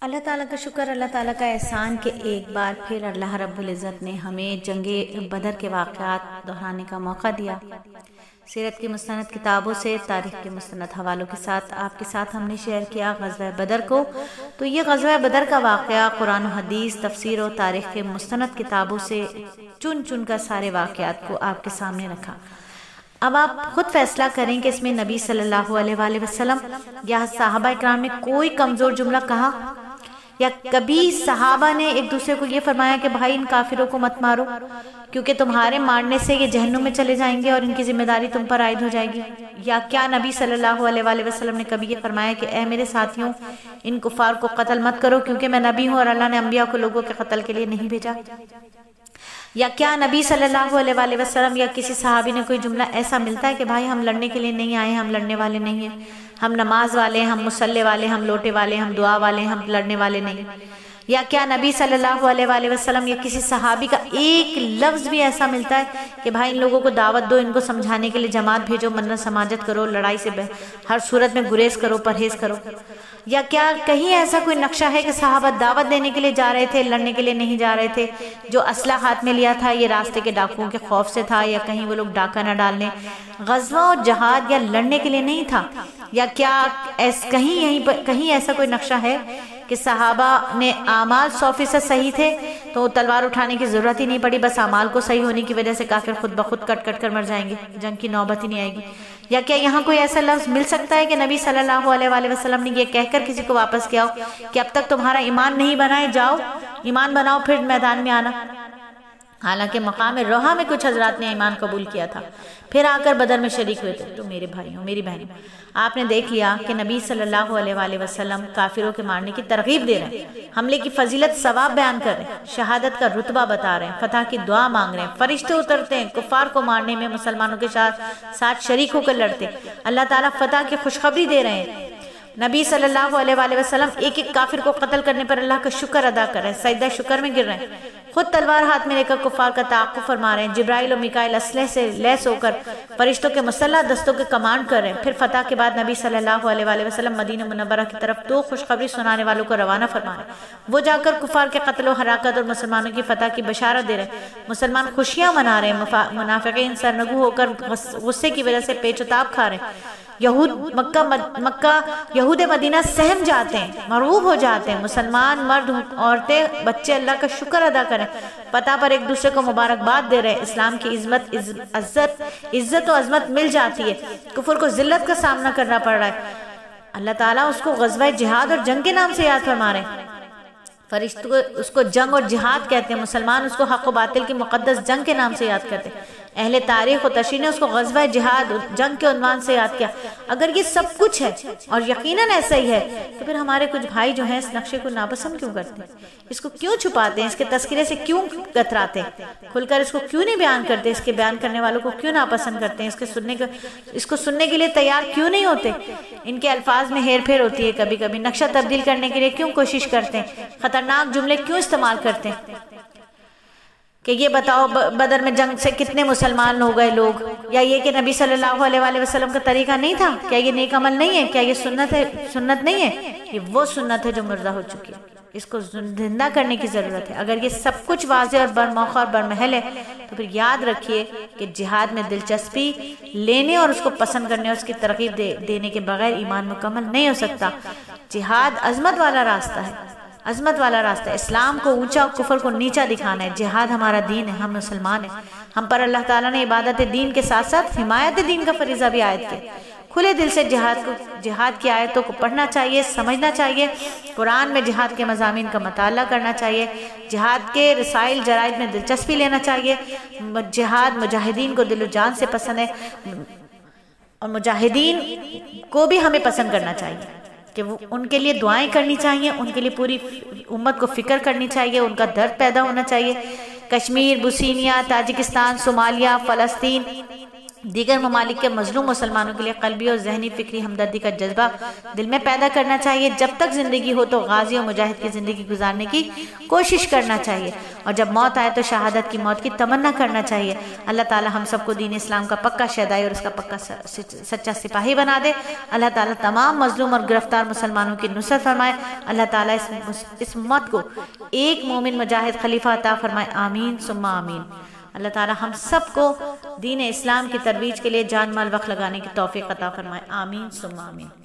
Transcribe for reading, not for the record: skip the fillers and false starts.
اللہ تعالیٰ کا شکر، اللہ تعالیٰ کا احسان کہ ایک بار پھر اللہ رب العزت نے ہمیں جنگ بدر کے واقعات دہرانے کا موقع دیا۔ سیرت کی مستند کتابوں سے تاریخ کے مستند حوالوں کے ساتھ آپ کے ساتھ ہم نے شیئر کیا غزوہ بدر کو۔ تو یہ غزوہ بدر کا واقعہ قرآن و حدیث، تفسیر و تاریخ کے مستند کتابوں سے چن کر سارے واقعات کو آپ کے سامنے رکھا۔ اب آپ خود فیصلہ کریں کہ اس میں نبی صلی اللہ علیہ وآلہ وسلم یا صحابہ اکرام نے کوئی کمزور جملہ کہا، یا کبھی صحابہ نے ایک دوسرے کو یہ فرمایا کہ بھائی ان کافروں کو مت مارو کیونکہ تمہارے مارنے سے یہ جہنم میں چلے جائیں گے اور ان کی ذمہ داری تم پر عائد ہو جائے گی؟ یا کیا نبی صلی اللہ علیہ وآلہ وسلم نے کبھی یہ فرمایا کہ اے میرے ساتھیوں ان کفار کو قتل مت کرو کیونکہ میں نبی ہوں اور اللہ نے انبیاء کو لوگوں کے قتل کے لیے نہیں بھیجا؟ یا کیا نبی صلی اللہ علیہ وآلہ وسلم یا کسی صحابی نے کوئی جملہ ایسا ملتا ہے کہ بھائی ہم لڑنے کے لیے نہیں آئے، ہم لڑنے والے نہیں ہیں، ہم نماز والے، ہم مصلی والے، ہم لوٹے والے، ہم دعا والے، ہم لڑنے والے نہیں؟ یا کیا نبی صلی اللہ علیہ وآلہ وسلم یا کسی صحابی کا ایک لفظ بھی ایسا ملتا ہے کہ بھائی ان لوگوں کو دعوت دو، ان کو سمجھانے کے لیے جماعت بھیجو، منت سماجت کرو، لڑائی سے ہر صورت میں گریز کرو، پرہیز کرو؟ یا کیا کہیں ایسا کوئی نقشہ ہے کہ صحابہ دعوت دینے کے لیے جا رہے تھے، لڑنے کے لیے نہیں جا رہے تھے؟ جو اسلحہ ہاتھ میں لیا تھا یہ راستے کے ڈاکوؤں کے خوف سے تھا، یا کہیں وہ لوگ ڈاکہ نہ ڈالنے، غزوہ اور جہاد یا لڑنے کے لیے نہیں تھا؟ یا کیا کہیں ایسا کوئی نقشہ ہے کہ صحابہ نے اعمال 100% صحیح تھے تو تلوار اٹھانے کی ضرورت ہی نہیں پڑی، بس اعمال کو صحیح ہونے کی وجہ سے کافر خود بخود کٹ کر مر جائیں گے، جنگ کی نوبت ہی نہیں آئے گی؟ یا کیا یہاں کوئی ایسا لفظ مل سکتا ہے کہ نبی صلی اللہ علیہ وآلہ وسلم نے یہ کہہ کر کسی کو واپس کیا ہو کہ اب تک تمہارا ایمان نہیں بنا ہے، جاؤ ایمان بناؤ پھر میدان میں آنا؟ حالانکہ مقام روحہ میں کچھ حضرات نے ایمان قبول کیا تھا، پھر آ کر بدر میں شریک ہوئے تھے۔ تو میرے بھائیوں، میری بہنوں، آپ نے دیکھ لیا کہ نبی صلی اللہ علیہ وآلہ وسلم کافروں کے مارنے کی ترغیب دے رہے ہیں، حملے کی فضیلت ثواب بیان کر رہے ہیں، شہادت کا رتبہ بتا رہے ہیں، فتح کی دعا مانگ رہے ہیں، فرشتے اترتے ہیں کفار کو مارنے میں مسلمانوں کے ساتھ شریک ہو کر لڑتے، اللہ تعالیٰ فتح کی خوشخبری دے رہے ہیں۔ نبی صلی اللہ علیہ وآلہ وسلم ایک ایک کافر کو قتل کرنے پر اللہ کا شکر ادا کر رہے ہیں، سجدہ شکر میں گر رہے ہیں، خود تلوار ہاتھ میں لے کر کفار کا تعاقب فرما رہے ہیں، جبرائیل و میکائیل اسلحے سے لیس ہو کر فرشتوں کے مسلح دستوں کے کمانڈ کر رہے ہیں۔ پھر فتح کے بعد نبی صلی اللہ علیہ وآلہ وسلم مدینہ منورہ کی طرف 2 خوشخبری سنانے والوں کو روانہ فرما رہے ہیں، وہ جا کر کفار کے قتل و ہلاکت اور مسلمانوں کی فتح کی بشارت دے رہے ہیں، مسلمان خوشیاں منا رہے ہیں، منافقین سرنگو ہو کر غصے کی وجہ سے پیچ و تاب کھا رہے ہیں، یہود مدینہ سہم جاتے ہیں، مرعوب ہو جاتے ہیں، مسلمان مرد عورتیں بچے اللہ کا شکر ادا کریں، پتہ پر ایک دوسرے کو مبارکباد دے رہے ہیں، اسلام کی عزت و عظمت مل جاتی ہے، کفر کو ذلت کا سامنا کرنا پڑ رہا ہے، اللہ تعالیٰ اس کو غزوہ جہاد اور جنگ کے نام سے یاد فرما رہے ہیں، فرشتوں اس کو جنگ اور جہاد کہتے ہیں، مسلمان اس کو حق و باطل کی مقدس جنگ کے نام سے یاد کرتے ہیں، اہل تاریخ و تشریح نے اس کو غزوہ جہاد جنگ کے عنوان سے یاد کیا۔ اگر یہ سب کچھ ہے اور یقیناً ایسا ہی ہے تو پھر ہمارے کچھ بھائی جو ہیں اس نقشے کو ناپسند کیوں کرتے ہیں، اس کو کیوں چھپاتے ہیں، اس کے تذکرے سے کیوں کتراتے ہیں، کھل کر اس کو کیوں نہیں بیان کرتے، اس کے بیان کرنے والوں کو کیوں ناپسند کرتے ہیں، اس کو سننے کے لیے تیار کیوں نہیں ہوتے، ان کے الفاظ میں ہیر پھیر ہوتی ہے، کبھی کبھی نقشہ تبدیل کرنے کے لیے کیوں کوشش کرتے ہیں، خطرناک جملے کیوں استعمال کرتے ہیں کہ یہ بتاؤ بدر میں جنگ سے کتنے مسلمان ہو گئے لوگ، یا یہ کہ نبی صلی اللہ علیہ وآلہ وسلم کا طریقہ نہیں تھا، کیا یہ نیک عمل نہیں ہے، کیا یہ سنت نہیں ہے؟ یہ وہ سنت ہے جو مردہ ہو چکی ہے، اس کو زندہ کرنے کی ضرورت ہے۔ اگر یہ سب کچھ واضح اور برموقع اور برمحل ہے تو پھر یاد رکھیے کہ جہاد میں دلچسپی لینے اور اس کو پسند کرنے اور اس کی ترغیب دینے کے بغیر ایمان مکمل نہیں ہو سکتا۔ جہاد عظمت والا راستہ ہے، عظمت والا راستہ، اسلام کو اونچا اور کفر کو نیچا دکھانا ہے، جہاد ہمارا دین ہے، ہم مسلمان ہیں، ہم پر اللہ تعالیٰ نے عبادت دین کے ساتھ ساتھ حمایت دین کا فریضہ بھی عائد کیا۔ کھلے دل سے جہاد کی آیتوں کو پڑھنا چاہیے، سمجھنا چاہیے، قرآن میں جہاد کے مضامین کا مطالعہ کرنا چاہیے، جہاد کے رسائل جرائد میں دلچسپی لینا چاہیے، جہاد مجاہدین کو دل و جان سے پسند ہے اور مجاہدین کو بھی ہمیں پسند کرنا چاہیے کہ ان کے لیے دعائیں کرنی چاہیے، ان کے لیے پوری امت کو فکر کرنی چاہیے، ان کا درد پیدا ہونا چاہیے۔ کشمیر، بوسنیا، تاجکستان، صومالیہ، فلسطین، دیگر ممالک کے مظلوم مسلمانوں کے لیے قلبی اور ذہنی فکری ہمدردی کا جذبہ دل میں پیدا کرنا چاہیے۔ جب تک زندگی ہو تو غازی اور مجاہد کی زندگی گزارنے کی کوشش کرنا چاہیے، اور جب موت آئے تو شہادت کی موت کی تمنا کرنا چاہیے۔ اللہ تعالی ہم سب کو دین اسلام کا پکا شیدائی اور اس کا پکا سچا سپاہی بنا دے۔ اللہ تعالی تمام مظلوم اور گرفتار مسلمانوں کی نصرت فرمائے۔ اللہ تعالی اس امت کو ایک مومن مجاہد خلیفہ عطا فرمائے، آمین ثم آمین۔ اللہ تعالی ہم سب کو دین اسلام کی ترویج کے لیے جان مال وقت لگانے کی توفیق عطا فرمائے، آمین ثم آمین۔